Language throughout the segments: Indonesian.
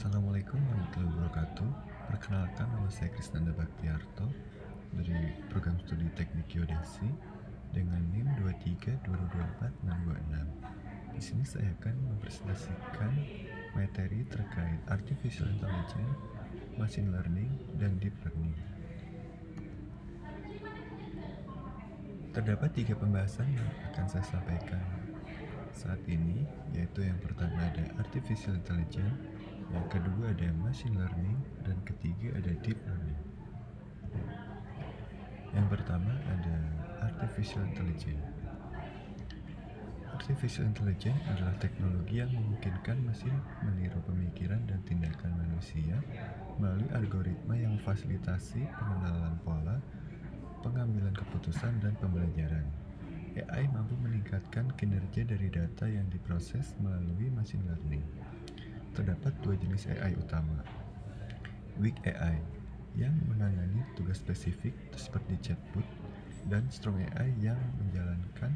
Assalamualaikum warahmatullahi wabarakatuh. Perkenalkan, nama saya Krisnanda Baktiarto dari program studi Teknik Geodesi dengan NIM 23 Di sini saya akan mempresentasikan materi terkait Artificial Intelligence, Machine Learning, dan Deep Learning. Terdapat 3 pembahasan yang akan saya sampaikan saat ini, yaitu yang pertama ada Artificial Intelligence, yang kedua ada Machine Learning, dan ketiga ada Deep Learning. Yang pertama ada Artificial Intelligence. Artificial Intelligence adalah teknologi yang memungkinkan mesin meniru pemikiran dan tindakan manusia melalui algoritma yang memfasilitasi pengenalan pola, pengambilan keputusan, dan pembelajaran. AI mampu meningkatkan kinerja dari data yang diproses melalui machine learning. Terdapat 2 jenis AI utama. Weak AI yang menangani tugas spesifik seperti chatbot, dan Strong AI yang menjalankan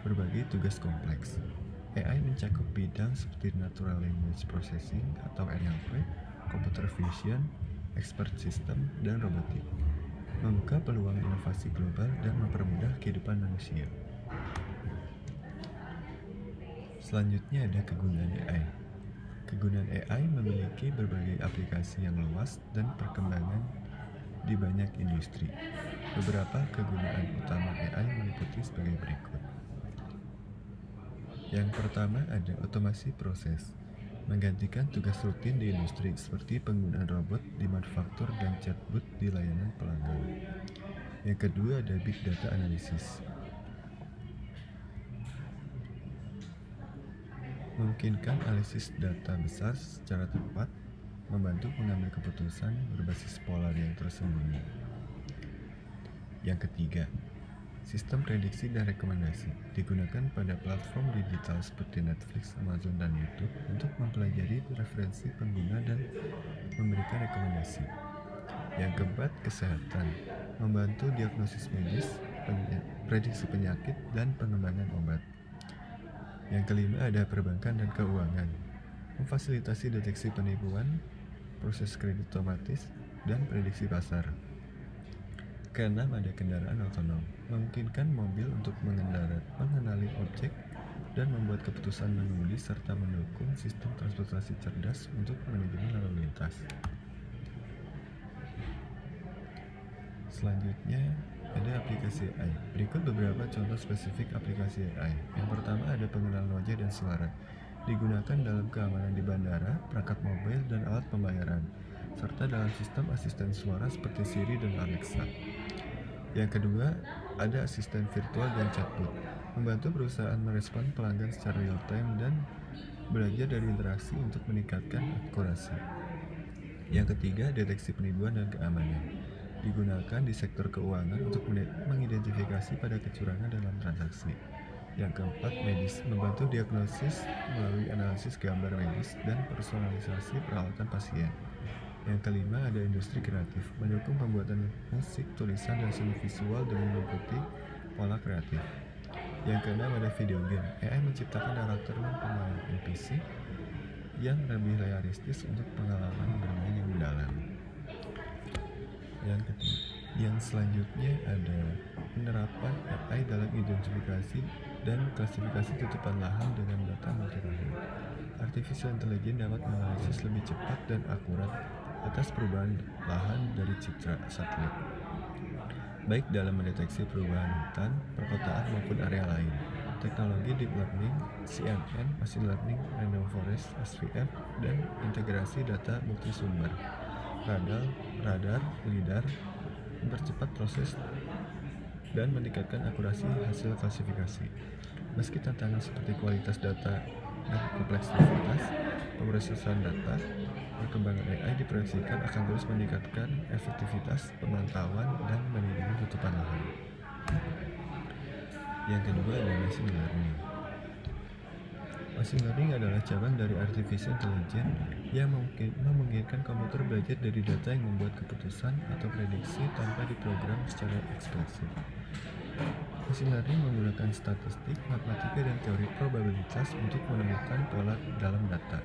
berbagai tugas kompleks. AI mencakup bidang seperti Natural Language Processing atau NLP, Computer Vision, Expert System, dan robotik, membuka peluang inovasi global dan mempermudah kehidupan manusia. Selanjutnya ada kegunaan AI. Kegunaan AI memiliki berbagai aplikasi yang luas dan perkembangan di banyak industri. Beberapa kegunaan utama AI meliputi sebagai berikut. Yang pertama ada otomasi proses, menggantikan tugas rutin di industri seperti penggunaan robot di manufaktur dan chatbot di layanan pelanggan. Yang kedua ada big data analysis, memungkinkan analisis data besar secara tepat, membantu mengambil keputusan berbasis pola yang tersembunyi. Yang ketiga, sistem prediksi dan rekomendasi, digunakan pada platform digital seperti Netflix, Amazon, dan YouTube untuk mempelajari referensi pengguna dan memberikan rekomendasi. Yang keempat, kesehatan, membantu diagnosis medis, prediksi penyakit, dan pengembangan obat. Yang kelima ada perbankan dan keuangan, memfasilitasi deteksi penipuan, proses kredit otomatis, dan prediksi pasar. Keenam ada kendaraan otonom, memungkinkan mobil untuk mengenali objek dan membuat keputusan mengemudi serta mendukung sistem transportasi cerdas untuk manajemen lalu lintas. Selanjutnya ada aplikasi AI. Berikut beberapa contoh spesifik aplikasi AI. Yang pertama ada pengenalan wajah dan suara, digunakan dalam keamanan di bandara, perangkat mobil, dan alat pembayaran, serta dalam sistem asisten suara seperti Siri dan Alexa. Yang kedua ada asisten virtual dan chatbot, membantu perusahaan merespon pelanggan secara real time dan belajar dari interaksi untuk meningkatkan akurasi. Yang ketiga deteksi penipuan dan keamanan, digunakan di sektor keuangan untuk mengidentifikasi pada kecurangan dalam transaksi. Yang keempat, medis, membantu diagnosis melalui analisis gambar medis dan personalisasi perawatan pasien. Yang kelima, ada industri kreatif, mendukung pembuatan musik, tulisan, dan seni visual dengan mengikuti pola kreatif. Yang keenam, ada video game. AI menciptakan karakter dan pemain NPC yang lebih realistis untuk pengalaman bermain yang mendalam. Yang selanjutnya ada penerapan AI dalam identifikasi dan klasifikasi tutupan lahan dengan data multi-layer. Artificial Intelligence dapat menganalisis lebih cepat dan akurat atas perubahan lahan dari citra satelit, baik dalam mendeteksi perubahan hutan, perkotaan, maupun area lain. Teknologi Deep Learning, CNN, Machine Learning, Random Forest, SVM, dan integrasi data multisumber, radar, lidar, mempercepat proses dan meningkatkan akurasi hasil klasifikasi. Meski tantangan seperti kualitas data dan kompleksitas pemrosesan data, perkembangan AI diproyeksikan akan terus meningkatkan efektivitas pemantauan dan manajemen tutupan lahan. Yang kedua adalah machine learning. Machine learning adalah cabang dari artificial intelligence yang memungkinkan komputer belajar dari data yang membuat keputusan atau prediksi tanpa diprogram secara eksplisit. Machine learning menggunakan statistik, matematika, dan teori probabilitas untuk menemukan pola dalam data.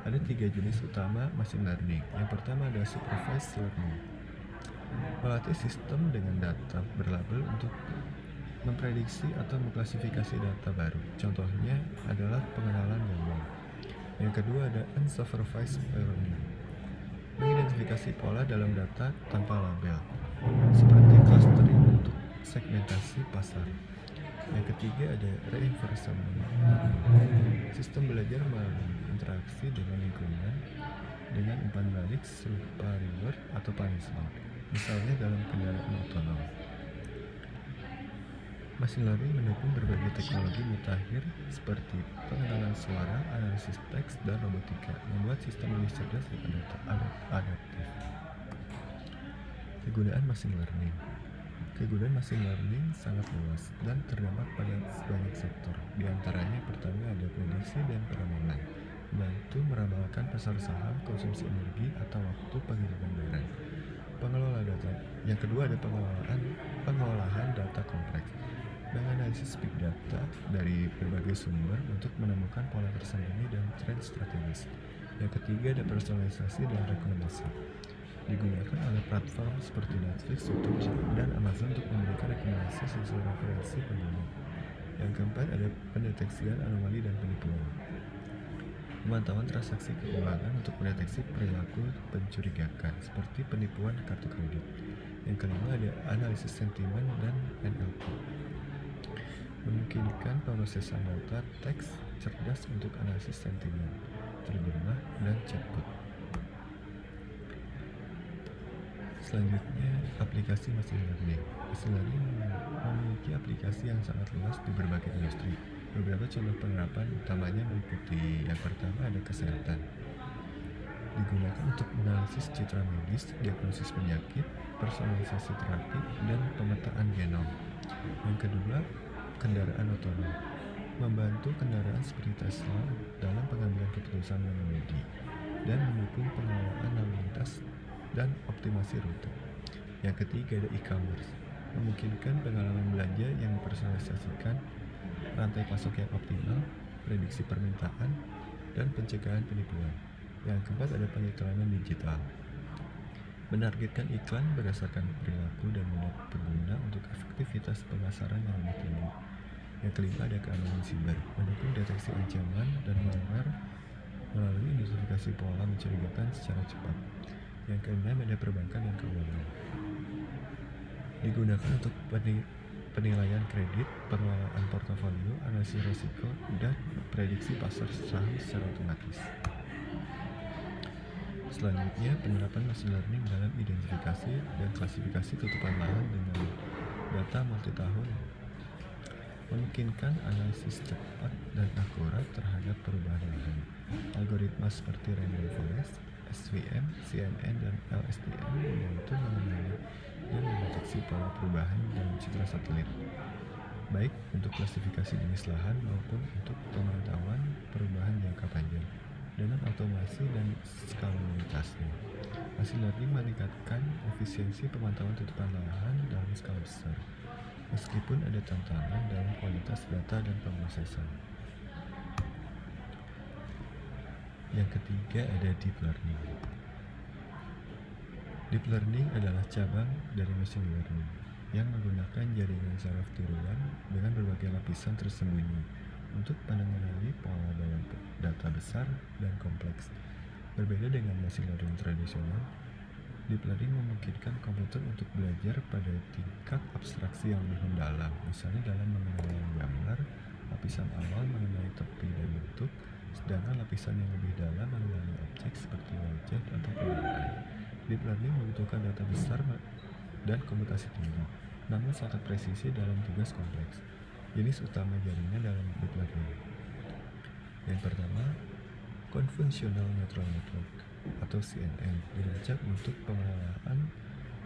Ada tiga jenis utama machine learning. Yang pertama adalah supervised learning, melatih sistem dengan data berlabel untuk memprediksi atau mengklasifikasi data baru. Contohnya adalah pengenalan gambar. Yang kedua ada unsupervised learning, mengidentifikasi pola dalam data tanpa label, seperti clustering untuk segmentasi pasar. Yang ketiga ada reinforcement learning, sistem belajar melalui interaksi dengan lingkungan dengan umpan balik serupa reward atau punishment, misalnya dalam kendaraan otonom. Machine learning mendukung berbagai teknologi mutakhir seperti pengenalan suara, analisis teks, dan robotika, membuat sistem lebih cerdas dan adaptif. Kegunaan machine learning. Kegunaan machine learning sangat luas dan terdapat pada banyak sektor. Di antaranya pertama ada prediksi dan peramalan, membantu meramalkan pasar saham, konsumsi energi, atau waktu pengiriman barang. Pengelola data. Yang kedua ada pengolahan data kompleks, menganalisis big data dari berbagai sumber untuk menemukan pola tersembunyi dan tren strategis. Yang ketiga ada personalisasi dan rekomendasi, digunakan oleh platform seperti Netflix, YouTube, dan Amazon untuk memberikan rekomendasi sesuai referensi pengguna. Yang keempat ada pendeteksian anomali dan penipuan, pemantauan transaksi keuangan untuk mendeteksi perilaku mencurigakan seperti penipuan kartu kredit. Yang kelima ada analisis sentimen dan NLP, memungkinkan pemrosesan data teks cerdas untuk analisis sentimen, terjemah, dan chatbot. Selanjutnya, aplikasi machine learning. Machine learning memiliki aplikasi yang sangat luas di berbagai industri. Beberapa contoh penerapan utamanya meliputi yang pertama ada kesehatan, digunakan untuk menganalisis citra medis, diagnosis penyakit, personalisasi terapi, dan pemetaan genom. Yang kedua, kendaraan otonom, membantu kendaraan seperti Tesla dalam pengambilan keputusan mengemudi dan mendukung pengelolaan lalu lintas dan optimasi rute. Yang ketiga ada e-commerce, memungkinkan pengalaman belanja yang dipersonalisasikan, rantai pasok yang optimal, prediksi permintaan, dan pencegahan penipuan. Yang keempat ada pengiklanan digital, menargetkan iklan berdasarkan perilaku dan minat pengguna untuk efektivitas pemasaran yang lebih tinggi. Yang kelima ada keamanan siber, mendukung deteksi ancaman dan malware melalui identifikasi pola mencurigakan secara cepat. Yang keenam ada perbankan dan keuangan, digunakan untuk penilaian kredit, pengelolaan portofolio, analisis risiko, dan prediksi pasar saham secara otomatis. Selanjutnya, penerapan machine learning dalam identifikasi dan klasifikasi tutupan lahan dengan data multitahun, memungkinkan analisis cepat dan akurat terhadap perubahan lahan. Algoritma seperti random forest, SVM, CNN, dan LSTM membantu mengenali dan mendeteksi pola perubahan dalam citra satelit, baik untuk klasifikasi jenis lahan maupun untuk pemantauan perubahan jangka panjang dengan otomasi dan skalabilitasnya. Machine learning meningkatkan efisiensi pemantauan tutupan lahan dalam skala besar, meskipun ada tantangan dalam kualitas data dan pemrosesan. Yang ketiga ada deep learning. Deep learning adalah cabang dari machine learning yang menggunakan jaringan saraf tiruan dengan berbagai lapisan tersembunyi untuk mengenali pola dalam data besar dan kompleks. Berbeda dengan machine learning tradisional, deep learning memungkinkan komputer untuk belajar pada tingkat abstraksi yang lebih mendalam, misalnya dalam mengenali gambar, lapisan awal mengenai tepi dan bentuk, sedangkan lapisan yang lebih dalam mengenali objek seperti wajah atau pemandangan. Deep learning membutuhkan data besar dan komputasi tinggi, namun sangat presisi dalam tugas kompleks. Jenis utama jaringan dalam deep learning. Yang pertama, Convolutional Neural Network atau CNN, dirancang untuk pengelolaan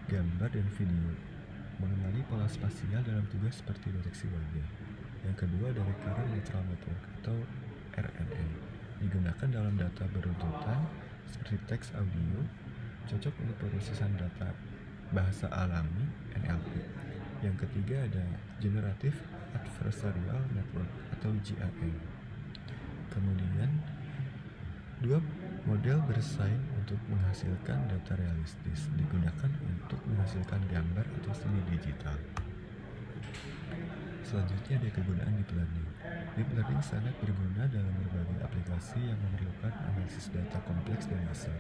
gambar dan video, mengenali pola spasial dalam tugas seperti deteksi wajah. Yang kedua ada Recurrent Neural Network atau RNN, digunakan dalam data beruntutan seperti teks, audio, cocok untuk proses data bahasa alami (NLP). Yang ketiga ada Generative Adversarial Network atau GAN. Kemudian dua Model bersaing untuk menghasilkan data realistis, digunakan untuk menghasilkan gambar atau seni digital. Selanjutnya ada kegunaan deep learning. Deep learning sangat berguna dalam berbagai aplikasi yang memerlukan analisis data kompleks dan besar.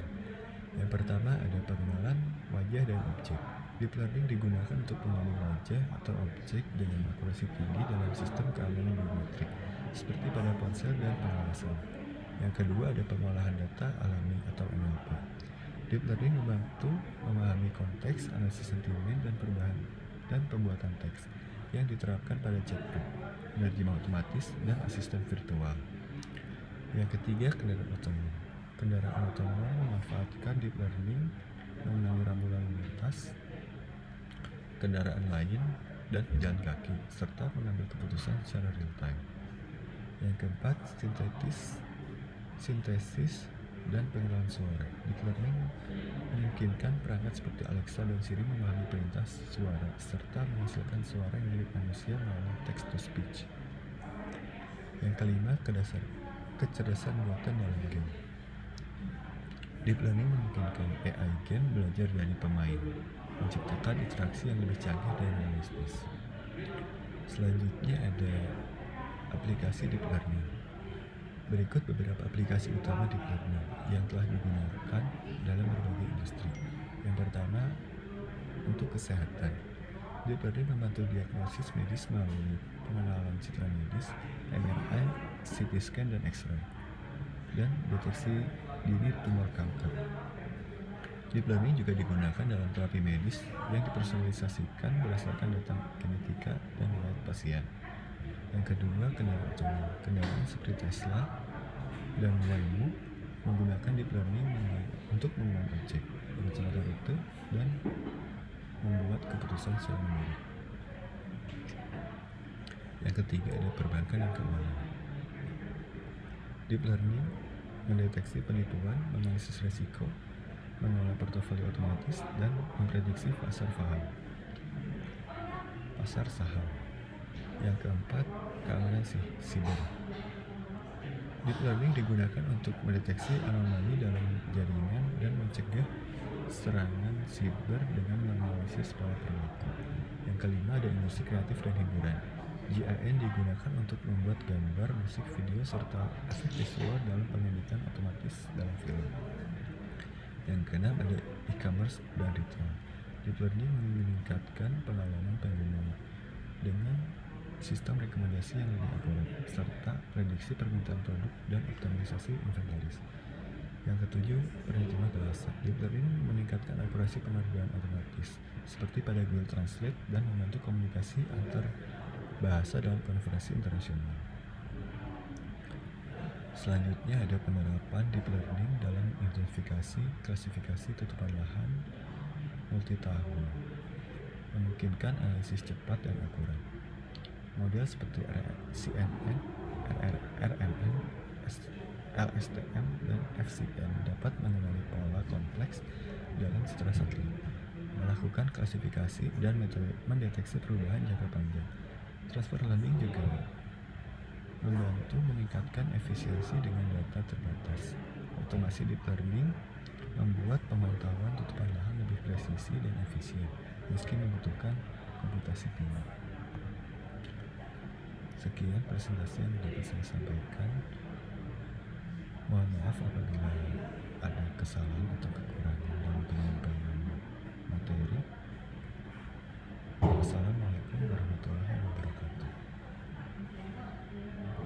Yang pertama ada pengenalan wajah dan objek. Deep learning digunakan untuk mengenali wajah atau objek dengan akurasi tinggi dalam sistem keamanan biometrik, seperti pada ponsel dan pengawasan. Yang kedua ada pengolahan data alami atau NLP. Deep learning membantu memahami konteks, analisis sentimen, dan perubahan dan pembuatan teks yang diterapkan pada chatbot, penerjemah otomatis, dan asisten virtual. Yang ketiga, kendaraan otonom. Kendaraan otonom memanfaatkan deep learning mengenali rambu lalu lintas, kendaraan lain, dan pejalan kaki, serta mengambil keputusan secara real time. Yang keempat, sintesis dan pengenalan suara. Deep learning memungkinkan perangkat seperti Alexa dan Siri memahami perintah suara serta menghasilkan suara yang mirip manusia melalui text to speech. Yang kelima, kecerdasan buatan dalam game. Deep learning memungkinkan AI game belajar dari pemain, menciptakan interaksi yang lebih canggih dan realistis. Selanjutnya ada aplikasi deep learning. Berikut beberapa aplikasi utama deep learning yang telah digunakan dalam berbagai industri. Yang pertama, untuk kesehatan. Deep learning membantu diagnosis medis melalui pengenalan citra medis, MRI, CT scan, dan X-ray, dan deteksi dini tumor kanker. Deep learning juga digunakan dalam terapi medis yang dipersonalisasikan berdasarkan data genetika dan riwayat pasien. Yang kedua, kendaraan otonom. Kendaraan seperti Tesla dan Waymo menggunakan deep learning untuk mengenal objek, merencanakan rute, dan membuat keputusan secara mandiri. Yang ketiga ada perbankan dan keuangan. Deep learning mendeteksi penipuan, menganalisis risiko, mengelola portofolio otomatis, dan memprediksi pasar saham. Yang keempat, keamanan siber. Deep learning digunakan untuk mendeteksi anomali dalam jaringan dan mencegah serangan siber dengan menganalisis pola perilaku. Yang kelima ada industri kreatif dan hiburan. GIN digunakan untuk membuat gambar, musik, video, serta efek visual dalam pengeditan otomatis dalam film. Yang keenam ada e-commerce dan retail. Deep learning meningkatkan pengalaman pengguna dengan sistem rekomendasi yang lebih akurat, serta prediksi permintaan produk dan optimalisasi inventaris. Yang ketujuh, penerjemah bahasa. Deep learning meningkatkan akurasi penerjemahan otomatis, seperti pada Google Translate, dan membantu komunikasi antar bahasa dalam konferensi internasional. Selanjutnya ada penerapan deep learning dalam identifikasi, klasifikasi tutupan lahan multitahun, memungkinkan analisis cepat dan akurat. Model seperti CNN, RNN, LSTM, dan FCN dapat mengenali pola kompleks dalam citra satelit, melakukan klasifikasi, dan mendeteksi perubahan jangka panjang. Transfer learning juga membantu meningkatkan efisiensi dengan data terbatas. Otomasi deep learning membuat pemantauan tutupan lahan lebih presisi dan efisien, meski membutuhkan komputasi tinggi. Sekian presentasi yang dapat saya sampaikan. Mohon maaf apabila